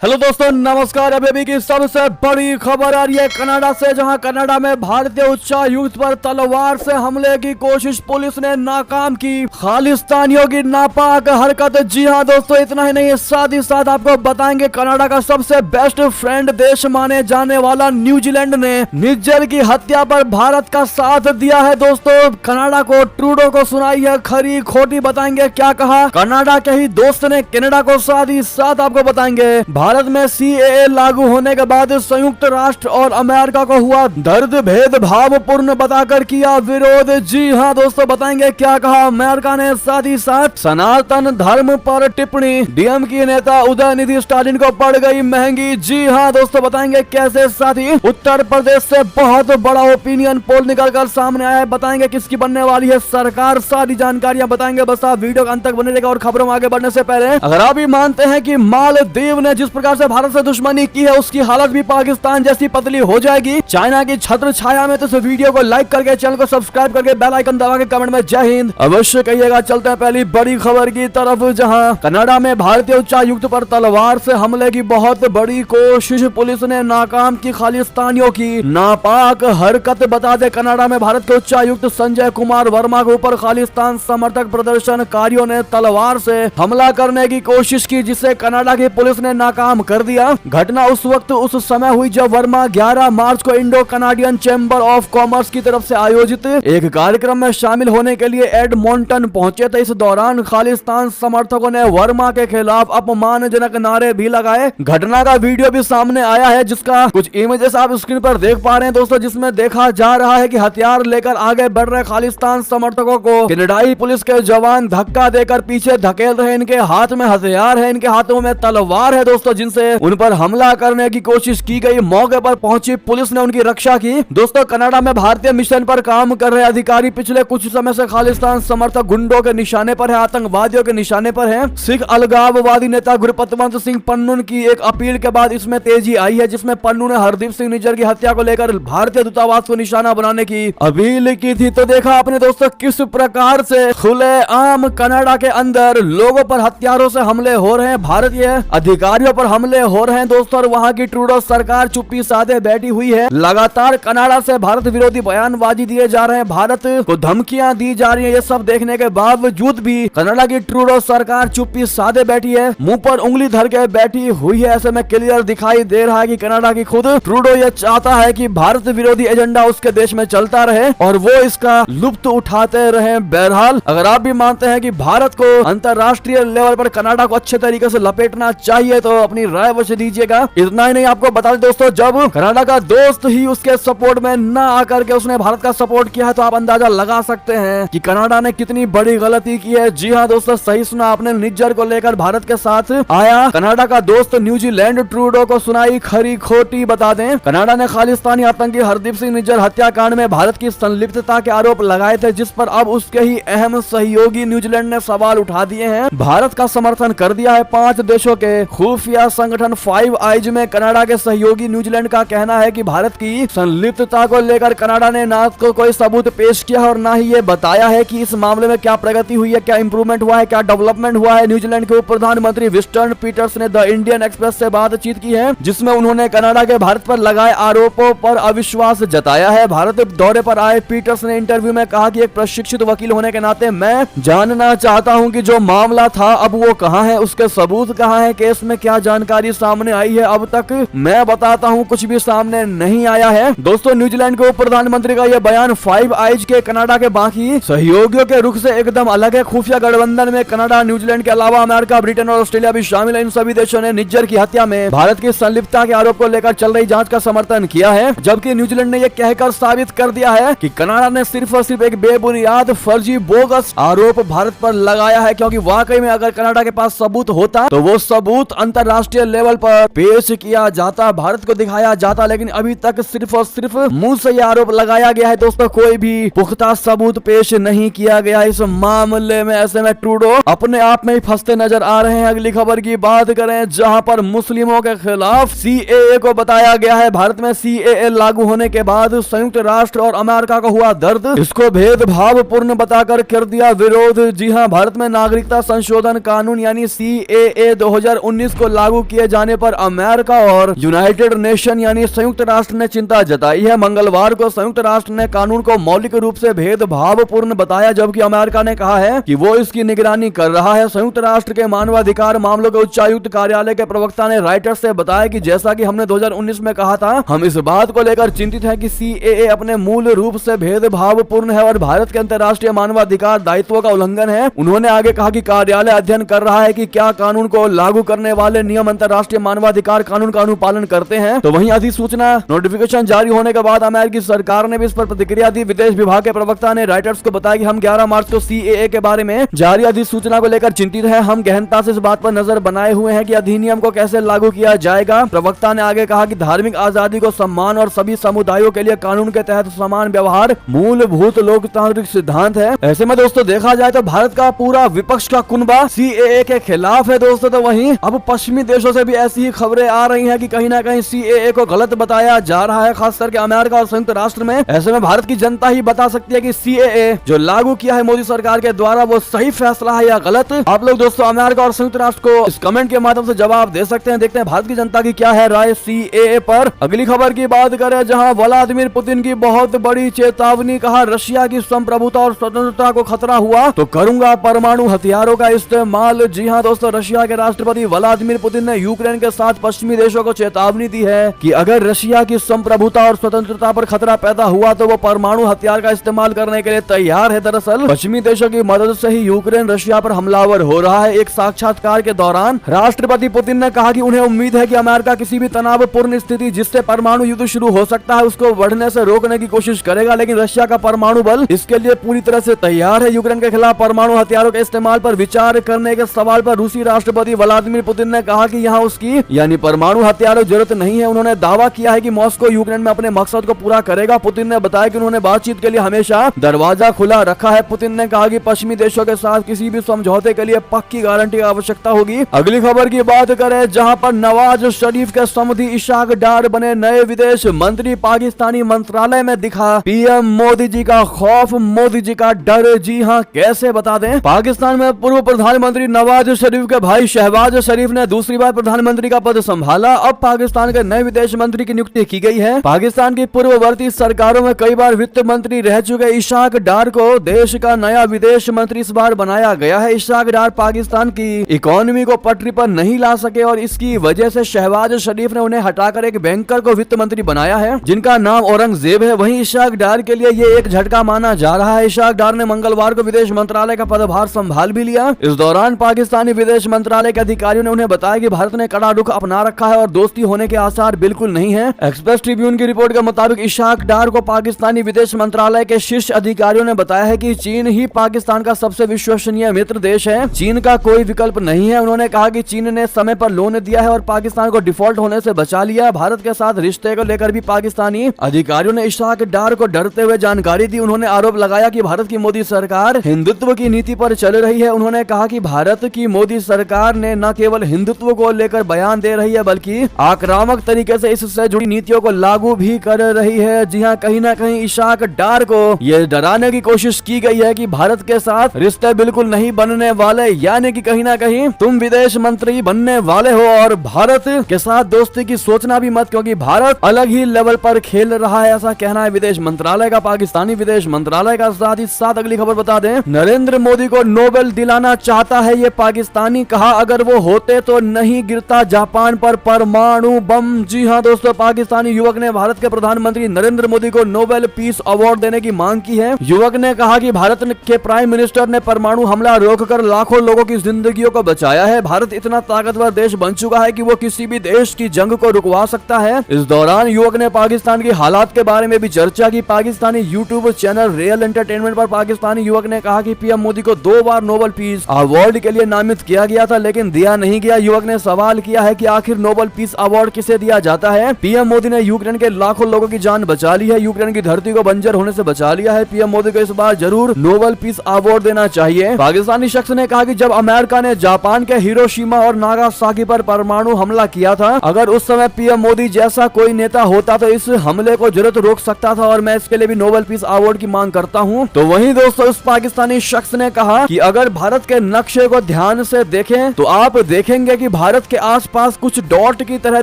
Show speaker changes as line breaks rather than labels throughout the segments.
Hello दोस्तों, नमस्कार। अभी की सबसे बड़ी खबर आ रही है कनाडा से, जहां कनाडा में भारतीय उच्चायुक्त पर तलवार से हमले की कोशिश पुलिस ने नाकाम की। खालिस्तानियों की नापाक हरकत। जी हां दोस्तों, इतना ही नहीं, साथ ही साथ आपको बताएंगे कनाडा का सबसे बेस्ट फ्रेंड देश माने जाने वाला न्यूजीलैंड ने निज्जर की हत्या पर भारत का साथ दिया है। दोस्तों, कनाडा को ट्रूडो को सुनाई है खरी खोटी, बताएंगे क्या कहा। कनाडा के ही दोस्त ने कनाडा को साथ ही साथ आपको बताएंगे भारत में सीएए लागू होने के बाद संयुक्त राष्ट्र और अमेरिका को हुआ दर्द भेदभाव पूर्ण बताकर किया विरोध। जी हां दोस्तों, बताएंगे क्या कहा अमेरिका ने। साथ ही साथ सनातन धर्म पर टिप्पणी डीएम की नेता उदयनिधि स्टालिन को पड़ गई महंगी। जी हां दोस्तों, बताएंगे कैसे। साथ ही उत्तर प्रदेश से बहुत बड़ा ओपिनियन पोल निकलकर सामने आया है, बताएंगे किसकी बनने वाली है सरकार। सारी जानकारियां बताएंगे, बस आप वीडियो के अंत तक बने रहेगा। और खबरों में आगे बढ़ने से पहले अगर आप भी मानते हैं कि मालदीव ने जिस प्रकार से भारत से दुश्मनी की है, उसकी हालत भी पाकिस्तान जैसी पतली हो जाएगी चाइना की छत्र छाया में, तो इस वीडियो को लाइक करके चैनल को सब्सक्राइब करके बेल आइकन दबा के कमेंट में जय हिंद अवश्य कहिएगा। चलते हैं पहली बड़ी खबर की तरफ, जहां कनाडा में भारतीय उच्चायुक्त पर तलवार से हमले की बहुत बड़ी कोशिश पुलिस ने नाकाम की। खालिस्तानियों की नापाक हरकत। बता दें, कनाडा में भारत के उच्चायुक्त संजय कुमार वर्मा के ऊपर खालिस्तान समर्थक प्रदर्शनकारियों ने तलवार से हमला करने की कोशिश की, जिसे कनाडा की पुलिस ने नाकाम कर दिया। घटना उस समय हुई जब वर्मा 11 मार्च को Indo Canadian chamber of commerce की तरफ से आयोजित एक कार्यक्रम में शामिल होने के लिए एडमोंटन पहुंचे थे। इस दौरान खालिस्तान समर्थकों ने वर्मा के खिलाफ अपमानजनक नारे भी लगाए। घटना का वीडियो भी सामने आया है, जिसका कुछ इमेजेस आप स्क्रीन पर देख पा रहे हैं दोस्तों, जिसमें देखा जा रहा है कि हथियार लेकर आगे बढ़ रहे खालिस्तान समर्थकों को कनाडाई पुलिस के जवान धक्का देकर पीछे धकेल रहे। इनके हाथ में हथियार है, इनके हाथों में तलवार है दोस्तों, जिनसे उन पर हमला करने की कोशिश की गई। मौके पर पहुंची पुलिस ने उनकी रक्षा की। दोस्तों, कनाडा में भारतीय मिशन पर काम कर रहे अधिकारी पिछले कुछ समय से खालिस्तान समर्थक गुंडों के निशाने पर है, आतंकवादियों के निशाने पर है। सिख अलगाववादी नेता गुरपतवंत सिंह पन्नू की एक अपील के बाद इसमें तेजी आई है, जिसमें पन्नू ने हरदीप सिंह निज्जर की हत्या को लेकर भारतीय दूतावास को निशाना बनाने की अपील की थी। तो देखा आपने दोस्तों किस प्रकार से खुलेआम कनाडा के अंदर लोगों पर हथियारों से हमले हो रहे हैं, भारतीय अधिकारियों पर हमले हो रहे हैं दोस्तों। और वहां की ट्रूडो सरकार चुप्पी साधे बैठी हुई है। लगातार कनाडा से भारत विरोधी बयानबाजी दिए जा रहे हैं, भारत को धमकियां दी जा रही है। ये सब देखने के बावजूद भी कनाडा की ट्रूडो सरकार चुप्पी साधे बैठी है, मुंह पर उंगली धर के बैठी हुई है। ऐसे में क्लियर दिखाई दे रहा है कि कनाडा की खुद ट्रूडो ये चाहता है कि भारत विरोधी एजेंडा उसके देश में चलता रहे और वो इसका लुत्फ उठाते रहे। बहरहाल, अगर आप भी मानते हैं कि भारत को अंतरराष्ट्रीय लेवल पर कनाडा को अच्छे तरीके से लपेटना चाहिए, तो अपनी राय अवश्य दीजिएगा। इतना ही नहीं, आपको बता दें दोस्तों, जब कनाडा का दोस्त ही उसके सपोर्ट में न आकर के उसने भारत का सपोर्ट किया है, तो आप अंदाजा लगा सकते हैं कि कनाडा ने कितनी बड़ी गलती की है। जी हां दोस्तों, सही सुना आपने, निज्जर को लेकर भारत के साथ आया कनाडा का दोस्त न्यूजीलैंड ट्रूडो को सुनाई खरी खोटी। बता दें, कनाडा ने खालिस्तानी आतंकी हरदीप सिंह निज्जर हत्याकांड में भारत की संलिप्तता के आरोप लगाए थे, जिस पर अब उसके ही अहम सहयोगी न्यूजीलैंड ने सवाल उठा दिए हैं। भारत का समर्थन कर दिया है। 5 देशों के खुफिया संगठन फाइव आइज में कनाडा के सहयोगी न्यूजीलैंड का कहना है कि भारत की संलिप्तता को लेकर कनाडा ने ना तो कोई सबूत पेश किया और ना ही ये बताया है कि इस मामले में क्या प्रगति हुई है, क्या इंप्रूवमेंट हुआ है, क्या डेवलपमेंट हुआ है। न्यूजीलैंड के उप प्रधानमंत्री विस्टर्न पीटर्स ने द इंडियन एक्सप्रेस से बातचीत की है, जिसमें उन्होंने कनाडा के भारत पर लगाए आरोपों पर अविश्वास जताया है। भारत दौरे पर आए पीटर्स ने इंटरव्यू में कहा कि एक प्रशिक्षित वकील होने के नाते मैं जानना चाहता हूं कि जो मामला था अब वो कहां है, उसके सबूत कहां है, केस में क्या जानकारी सामने आई है। अब तक मैं बताता हूं कुछ भी सामने नहीं आया है। दोस्तों, न्यूजीलैंड के उप प्रधानमंत्री का यह बयान फाइव आइज के कनाडा के बाकी सहयोगियों के रुख से एकदम अलग है। खुफिया गठबंधन में कनाडा, न्यूजीलैंड के अलावा अमेरिका, ब्रिटेन और ऑस्ट्रेलिया भी शामिल है। इन सभी देशों ने निज्जर की हत्या में भारत की संलिप्तता के आरोप को लेकर चल रही जांच का समर्थन किया है, जबकि न्यूजीलैंड ने यह कहकर साबित कर दिया है कि कनाडा ने सिर्फ और सिर्फ एक बेबुनियाद फर्जी बोगस आरोप भारत पर लगाया है, क्योंकि वाकई में अगर कनाडा के पास सबूत होता तो वो सबूत अंतरराष्ट्रीय लेवल पर पेश किया जाता, भारत को दिखाया जाता। लेकिन अभी तक सिर्फ और सिर्फ मुंह से ये आरोप लगाया गया है दोस्तों, कोई भी पुख्ता सबूत पेश नहीं किया गया इस मामले में। ऐसे में ट्रूडो अपने आप में ही फंसते नजर आ रहे हैं। अगली खबर की बात करें, जहां पर मुस्लिमों के खिलाफ सीएए को बताया गया है। भारत में सीएए लागू होने के बाद संयुक्त राष्ट्र और अमेरिका को हुआ दर्द, इसको भेदभाव पूर्ण बताकर कर दिया विरोध। जी हां, भारत में नागरिकता संशोधन कानून यानी सीएए 2019 को लागू लागू किए जाने पर अमेरिका और यूनाइटेड नेशन यानी संयुक्त राष्ट्र ने चिंता जताई है। मंगलवार को संयुक्त राष्ट्र ने कानून को मौलिक रूप से भेदभावपूर्ण बताया, जबकि अमेरिका ने कहा है कि वो इसकी निगरानी कर रहा है। संयुक्त राष्ट्र के मानवाधिकार मामलों के उच्चायुक्त कार्यालय के प्रवक्ता ने राइटर्स से बताया कि जैसा कि हमने 2019 में कहा था, हम इस बात को लेकर चिंतित हैं कि सीएए अपने मूल रूप से भेदभावपूर्ण है और भारत के अंतर्राष्ट्रीय मानवाधिकार दायित्वों का उल्लंघन है। उन्होंने आगे कहा कि कार्यालय अध्ययन कर रहा है कि क्या कानून को लागू करने वाले नियम अंतर्राष्ट्रीय मानवाधिकार कानून का अनुपालन करते हैं। तो वहीं अधिसूचना नोटिफिकेशन जारी होने के बाद अमेरिकी सरकार ने भी इस पर प्रतिक्रिया दी। विदेश विभाग के प्रवक्ता ने राइटर्स को बताया कि हम 11 मार्च को सीएए के बारे में जारी अधिसूचना को लेकर चिंतित है। हम गहनता से इस बात पर नजर बनाए हुए हैं कि अधिनियम को कैसे लागू किया जाएगा। प्रवक्ता ने आगे कहा कि धार्मिक आजादी को सम्मान और सभी समुदायों के लिए कानून के तहत समान व्यवहार मूलभूत लोकतांत्रिक सिद्धांत है। ऐसे में दोस्तों देखा जाए तो भारत का पूरा विपक्ष का कुनबा सीएए के खिलाफ है दोस्तों। तो वहीं अब पश्चिमी देशों से भी ऐसी ही खबरें आ रही हैं कि कहीं ना कहीं सीएए को गलत बताया जा रहा है, खास करके अमेरिका और संयुक्त राष्ट्र में। ऐसे में भारत की जनता ही बता सकती है कि सीएए जो लागू किया है मोदी सरकार के द्वारा वो सही फैसला है या गलत। आप लोग दोस्तों अमेरिका और संयुक्त राष्ट्र को इस कमेंट के माध्यम से जवाब दे सकते हैं। देखते हैं भारत की जनता की क्या है राय सीएए पर। अगली खबर की बात करें, जहां व्लादिमीर पुतिन की बहुत बड़ी चेतावनी, कहा रशिया की संप्रभुता और स्वतंत्रता को खतरा हुआ तो करूंगा परमाणु हथियारों का इस्तेमाल। जी हां दोस्तों, रशिया के राष्ट्रपति व्लादिमीर पुतिन ने यूक्रेन के साथ पश्चिमी देशों को चेतावनी दी है कि अगर रशिया की संप्रभुता और स्वतंत्रता पर खतरा पैदा हुआ तो वो परमाणु हथियार का इस्तेमाल करने के लिए तैयार है। दरअसल पश्चिमी देशों की मदद से ही यूक्रेन रशिया पर हमलावर हो रहा है। एक साक्षात्कार के दौरान राष्ट्रपति पुतिन ने कहा कि उन्हें उम्मीद है कि अमेरिका किसी भी तनावपूर्ण स्थिति जिससे परमाणु युद्ध शुरू हो सकता है उसको बढ़ने से रोकने की कोशिश करेगा, लेकिन रशिया का परमाणु बल इसके लिए पूरी तरह से तैयार है। यूक्रेन के खिलाफ परमाणु हथियारों के इस्तेमाल पर विचार करने के सवाल पर रूसी राष्ट्रपति व्लादिमीर पुतिन ने कहा कि यहाँ उसकी यानी परमाणु हथियारों की जरूरत नहीं है। उन्होंने दावा किया है कि मॉस्को यूक्रेन में अपने मकसद को पूरा करेगा। पुतिन ने बताया कि उन्होंने बातचीत के लिए हमेशा दरवाजा खुला रखा है। पुतिन ने कहा कि पश्चिमी देशों के साथ किसी भी समझौते के लिए पक्की गारंटी की आवश्यकता होगी। अगली खबर की बात करें, जहां पर नवाज शरीफ के समधी इशाक डार बने नए विदेश मंत्री, पाकिस्तानी मंत्रालय में दिखा पीएम मोदी जी का खौफ, मोदी जी का डर। जी हां, कैसे बता दें, पाकिस्तान में पूर्व प्रधानमंत्री नवाज शरीफ के भाई शहबाज शरीफ ने दूसरी बार प्रधानमंत्री का पद संभाला। अब पाकिस्तान के नए विदेश मंत्री की नियुक्ति की गई है। पाकिस्तान की पूर्ववर्ती सरकारों में कई बार वित्त मंत्री रह चुके इशाक डार को देश का नया विदेश मंत्री इस बार बनाया गया है। इशाक डार पाकिस्तान की इकोनॉमी को पटरी पर नहीं ला सके और इसकी वजह से शहबाज शरीफ ने उन्हें हटाकर एक बैंकर को वित्त मंत्री बनाया है जिनका नाम औरंगजेब है। वहीं इशाक डार के लिए ये एक झटका माना जा रहा है। इशाक डार ने मंगलवार को विदेश मंत्रालय का पदभार संभाल भी लिया। इस दौरान पाकिस्तानी विदेश मंत्रालय के अधिकारियों ने उन्हें बताया कि भारत ने कड़ा रुख अपना रखा है और दोस्ती होने के आसार बिल्कुल नहीं है। एक्सप्रेस ट्रिब्यून की रिपोर्ट के मुताबिक इशाक डार को पाकिस्तानी विदेश मंत्रालय के शीर्ष अधिकारियों ने बताया है कि चीन ही पाकिस्तान का सबसे विश्वसनीय मित्र देश है, चीन का कोई विकल्प नहीं है। उन्होंने कहा कि चीन ने समय पर लोन दिया है और पाकिस्तान को डिफॉल्ट होने से बचा लिया। भारत के साथ रिश्ते को लेकर भी पाकिस्तानी अधिकारियों ने इशाक डार को डरते हुए जानकारी दी। उन्होंने आरोप लगाया कि भारत की मोदी सरकार हिंदुत्व की नीति पर चल रही है। उन्होंने कहा कि भारत की मोदी सरकार ने न केवल हिंदुत्व को लेकर बयान दे रही है बल्कि आक्रामक तरीके से इससे जुड़ी नीतियों को लागू भी कर रही है। जी हाँ, कहीं ना कहीं इशाक डार को ये डराने की कोशिश की गई है कि भारत के साथ रिश्ते बिल्कुल नहीं बनने वाले, यानी कि कहीं ना कहीं तुम विदेश मंत्री बनने वाले हो और भारत के साथ दोस्ती की सोचना भी मत, क्योंकि भारत अलग ही लेवल पर खेल रहा है, ऐसा कहना है विदेश मंत्रालय का, पाकिस्तानी विदेश मंत्रालय का। साथ ही साथ अगली खबर बता दें, नरेंद्र मोदी को नोबेल दिलाना चाहता है ये पाकिस्तानी, कहा अगर वो होते तो नहीं गिरता जापान पर परमाणु बम। जी हाँ दोस्तों, पाकिस्तानी युवक ने भारत के प्रधानमंत्री नरेंद्र मोदी को नोबेल पीस अवार्ड देने की मांग की है। युवक ने कहा कि भारत के प्राइम मिनिस्टर ने परमाणु हमला रोककर लाखों लोगों की जिंदगियों को बचाया है। भारत इतना ताकतवर देश बन चुका है कि वो किसी भी देश की जंग को रुकवा सकता है। इस दौरान युवक ने पाकिस्तान की हालात के बारे में भी चर्चा की। Pakistani YouTube channel real entertainment पर पाकिस्तानी युवक ने कहा कि पीएम मोदी को 2 बार नोबेल पीस अवार्ड के लिए नामित किया गया था लेकिन दिया नहीं गया। युवक ने सवाल किया है कि आखिर नोबेल पीस अवार्ड किसे दिया जाता है। पीएम मोदी ने यूक्रेन के लाखों लोगों की जान बचा ली है, यूक्रेन की धरती को बंजर होने से बचा लिया है। पीएम मोदी को इस बार जरूर नोबेल पीस अवार्ड देना चाहिए। पाकिस्तानी शख्स ने कहा कि जब अमेरिका ने जापान के हिरोशिमा और नागासाकी पर परमाणु हमला किया था, अगर उस समय पीएम मोदी जैसा कोई नेता होता तो इस हमले को जरूर रोक सकता था और मैं इसके लिए भी नोबेल पीस अवार्ड की मांग करता हूं। तो वहीं दोस्तों उस पाकिस्तानी शख्स ने कहा कि अगर भारत के नक्शे को ध्यान से देखें तो आप देखेंगे कि भारत के आसपास कुछ डॉट की तरह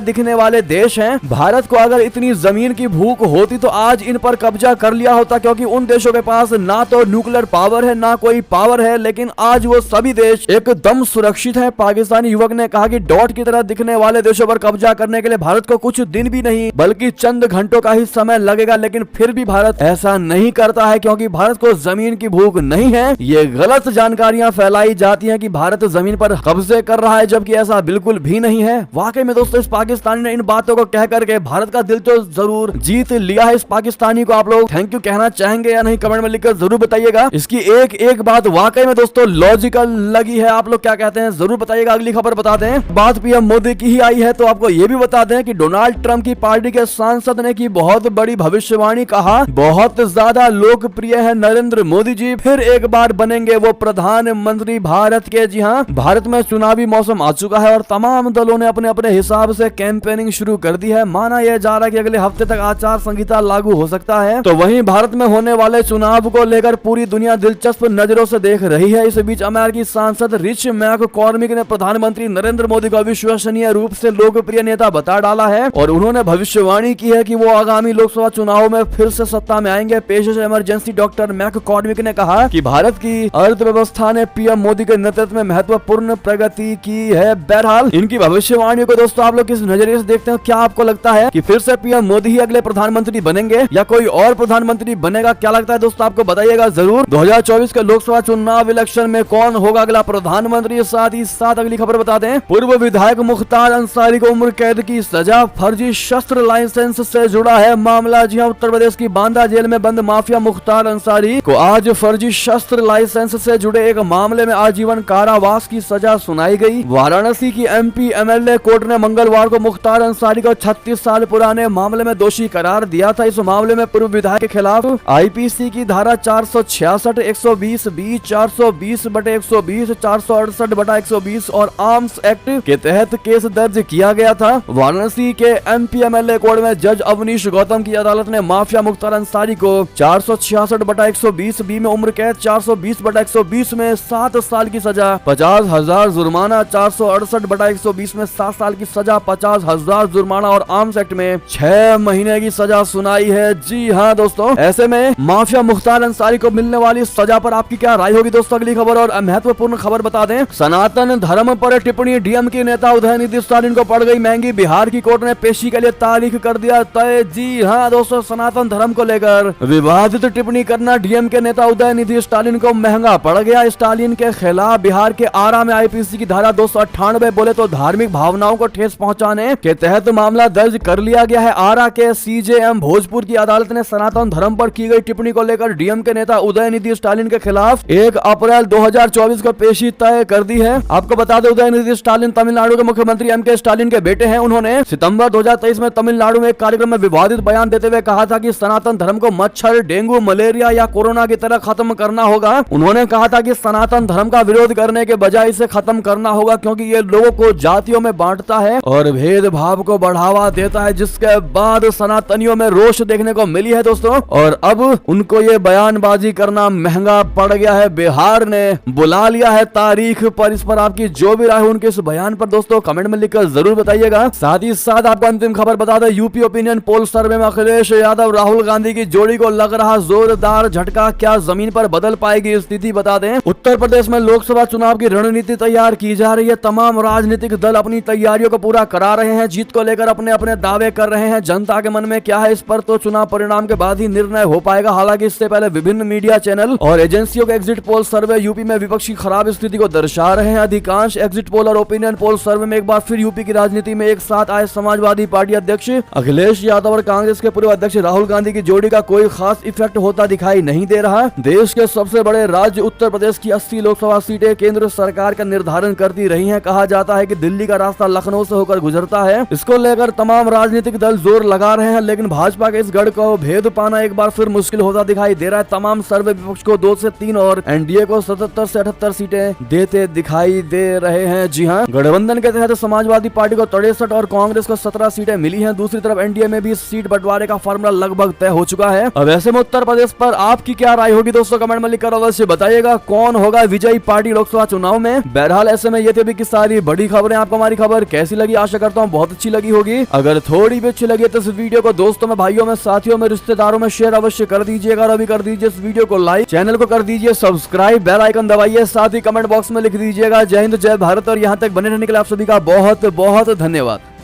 दिखने वाले देश हैं। भारत को अगर इतनी जमीन की भूख होती तो आज इन पर कब्जा कर लिया होता, क्योंकि उन देशों के पास ना तो न्यूक्लियर पावर है ना कोई पावर है, लेकिन आज वो सभी देश एकदम सुरक्षित हैं। पाकिस्तानी युवक ने कहा कि डॉट की तरह दिखने वाले देशों पर कब्जा करने के लिए भारत को कुछ दिन भी नहीं बल्कि चंद घंटों का ही समय लगेगा, लेकिन फिर भी भारत ऐसा नहीं करता है क्योंकि भारत को जमीन की भूख नहीं है। ये गलत जानकारियां फैलाई जाती हैं कि भारत जमीन पर कब्जे कर रहा है, जबकि ऐसा बिल्कुल भी नहीं है। वाकई में दोस्तों इस पाकिस्तानी ने इन बातों को कह करके भारत का दिल तो जरूर जीत लिया है। इस पाकिस्तानी को आप लोग थैंक यू कहना चाहेंगे या नहीं, कमेंट में लिखकर जरूर बताइएगा। इसकी एक एक बात वाकई में दोस्तों लॉजिकल लगी है, आप लोग क्या कहते हैं जरूर बताइएगा। अगली खबर बता दें, बात पीएम मोदी की ही आई है तो आपको ये भी बता दें कि डोनाल्ड ट्रंप की पार्टी के सांसद ने की बहुत बड़ी भविष्यवाणी, कहा बहुत ज्यादा लोकप्रिय है नरेंद्र मोदी जी, फिर एक बार बनेंगे वो प्रधानमंत्री भारत के। जी हाँ, भारत में चुनावी मौसम आ चुका है और तमाम दलों ने अपने अपने हिसाब से कैंपेनिंग शुरू कर दी है। माना यह जा रहा है कि अगले हफ्ते तक आचार संहिता लागू हो सकता है। तो वहीं भारत में होने वाले चुनाव को लेकर पूरी दुनिया दिलचस्प नजरों से देख रही है। इस बीच अमेरिकी सांसद रिच मैककॉर्मिक ने प्रधानमंत्री नरेंद्र मोदी को अविश्वसनीय रूप से लोकप्रिय नेता बता डाला है और उन्होंने भविष्यवाणी की है कि वो आगामी लोकसभा चुनाव में फिर से सत्ता में आएंगे। पेशेश इमरजेंसी डॉक्टर मैककॉर्मिक ने कहा कि भारत की अर्थव्यवस्था ने पीएम मोदी के नेतृत्व में महत्वपूर्ण प्रगति की है। बहरहाल इनकी भविष्यवाणी को दोस्तों आप लोग किस नजरिए से देखते हैं? क्या आपको लगता है कि फिर से पीएम मोदी ही अगले प्रधानमंत्री बनेंगे या कोई और प्रधानमंत्री बनेगा? क्या लगता है दोस्तों आपको बताइएगा जरूर। 2024 के लोकसभा चुनाव इलेक्शन में कौन होगा अगला प्रधानमंत्री? साथ ही साथ अगली खबर बता दें, पूर्व विधायक मुख्तार अंसारी को उम्र कैद की सजा, फर्जी शस्त्र लाइसेंस से जुड़ा है मामला। जी हां, उत्तर प्रदेश की बांदा जेल में बंद माफिया मुख्तार अंसारी को आज फर्जी शस्त्र लाइसेंस से जुड़े एक मामले में आजीवन कारावास की सजा सुनाई गई। वाराणसी की एमपी एमएलए कोर्ट ने मंगलवार को मुख्तार अंसारी को 36 साल पुराने मामले में दोषी करार दिया था। इस मामले में पूर्व विधायक के खिलाफ आईपीसी की धारा 466, 120(b), 420/120, 468/120 और आर्म्स एक्ट के तहत केस दर्ज किया गया था। वाराणसी के एमपी एमएलए कोर्ट में जज अवनीश गौतम की अदालत ने माफिया मुख्तार अंसारी को 466/120(b) में उम्र कैद, 420/120 में 7 साल की सजा, 50,000 जुर्माना, 468/120 में 7 साल की सजा, 50,000 जुर्माना और आर्म्स एक्ट में 6 महीने की सजा सुनाई है। जी हाँ दोस्तों, ऐसे में माफिया मुख्तार अंसारी को मिलने वाली सजा पर आपकी क्या राय होगी दोस्तों? अगली खबर और महत्वपूर्ण खबर बता दें, सनातन धर्म पर टिप्पणी डीएमके नेता उदयनिधि स्टालिन को पड़ गई महंगी। बिहार की कोर्ट ने पेशी के लिए तारीख कर दिया तय। जी हाँ दोस्तों, सनातन धर्म को लेकर विवादित टिप्पणी करना डीएमके नेता उदयनिधि स्टालिन को महंगा पड़ गया। स्टालिन के खिलाफ बिहार के आरा में आईपीसी की धारा 298 बोले तो धार्मिक भावनाओं को ठेस पहुंचाने के तहत मामला दर्ज कर लिया गया है। आरा के सीजेएम भोजपुर की अदालत ने सनातन धर्म पर की गई टिप्पणी को लेकर डीएमके नेता उदयनिधि स्टालिन के खिलाफ 1 अप्रैल 2024 को पेशी तय कर दी है। आपको बता दें, उदयनिधि स्टालिन तमिलनाडु के मुख्यमंत्री एमके स्टालिन के बेटे हैं। उन्होंने सितंबर 2023 में तमिलनाडु में एक कार्यक्रम में विवादित बयान देते हुए कहा था कि सनातन धर्म को मच्छर, डेंगू, मलेरिया या कोरोना की तरह खत्म करना होगा। उन्होंने कहा था कि सनातन धर्म का विरोध करने के बजाय इसे खत्म करना होगा क्योंकि ये लोगों को जातियों में बांटता है और भेदभाव को बढ़ावा देता है, जिसके बाद सनातनियों में रोष देखने को मिली है दोस्तों। और अब उनको ये बयानबाजी करना महंगा पड़ गया है। बिहार ने बुला लिया है तारीख पर। इस पर आपकी जो भी राय हो उनके इस बयान पर दोस्तों कमेंट में लिखकर जरूर बताइएगा। साथ ही साथ आपको अंतिम खबर बता दें, यूपी ओपिनियन पोल सर्वे में अखिलेश यादव राहुल गांधी की जोड़ी को लग रहा जोरदार झटका। क्या जमीन पर बदल पाएगी स्थिति? बता दें, उत्तर प्रदेश में लोकसभा चुनाव की रणनीति तैयार की जा रही है। तमाम राजनीतिक दल अपनी तैयारियों को पूरा करा रहे हैं। जीत को लेकर अपने अपने दावे कर रहे हैं। जनता के मन में क्या है इस पर तो चुनाव परिणाम के बाद ही निर्णय हो पाएगा। हालांकि इससे पहले विभिन्न मीडिया चैनल और एजेंसियों के एग्जिट पोल सर्वे यूपी में विपक्ष की खराब स्थिति को दर्शा रहे हैं। अधिकांश एग्जिट पोल और ओपिनियन पोल सर्वे में एक बार फिर यूपी की राजनीति में एक साथ आए समाजवादी पार्टी अध्यक्ष अखिलेश यादव और कांग्रेस के पूर्व अध्यक्ष राहुल गांधी की जोड़ी का कोई खास इफेक्ट होता दिखाई नहीं दे रहा। देश के सबसे बड़े राज्य उत्तर प्रदेश की 80 लोकसभा सीटें केंद्र सरकार का निर्धारण करती रही हैं। कहा जाता है कि दिल्ली का रास्ता लखनऊ से होकर गुजरता है। इसको लेकर तमाम राजनीतिक दल जोर लगा रहे हैं, लेकिन भाजपा के इस गढ़ को भेद पाना एक बार फिर मुश्किल होता दिखाई दे रहा है। तमाम सर्वे विपक्ष को 2 से 3 और एनडीए को 77 से 78 सीटें देते दिखाई दे रहे हैं। जी हां, गठबंधन के तहत समाजवादी पार्टी को 63 और कांग्रेस को 17 सीटें मिली हैं। दूसरी तरफ एनडीए में भी सीट बंटवारे का फॉर्मूला लगभग तय हो चुका है। अब ऐसे में उत्तर प्रदेश पर आपकी क्या राय होगी दोस्तों? कमेंट में लिखकर अवश्य बताइएगा। कौन होगा विजयी पार्टी लोकसभा चुनाव में? बहरहाल ऐसे में ये थी अभी की सारी बड़ी खबर है। आपको हमारी खबर कैसी लगी? आशा करता हूँ बहुत अच्छी लगी होगी। अगर थोड़ी भी अच्छी लगी तो इस वीडियो को दोस्तों में, भाइयों में, साथियों में, रिश्तेदारों में शेयर अवश्य कर दीजिएगा। और अभी कर दीजिए इस वीडियो को लाइक, चैनल को कर दीजिए सब्सक्राइब, बेल आइकन दबाइए, साथ ही कमेंट बॉक्स में लिख दीजिएगा जय हिंद जय भारत। और यहाँ तक बने रहने के लिए आप सभी का बहुत बहुत धन्यवाद।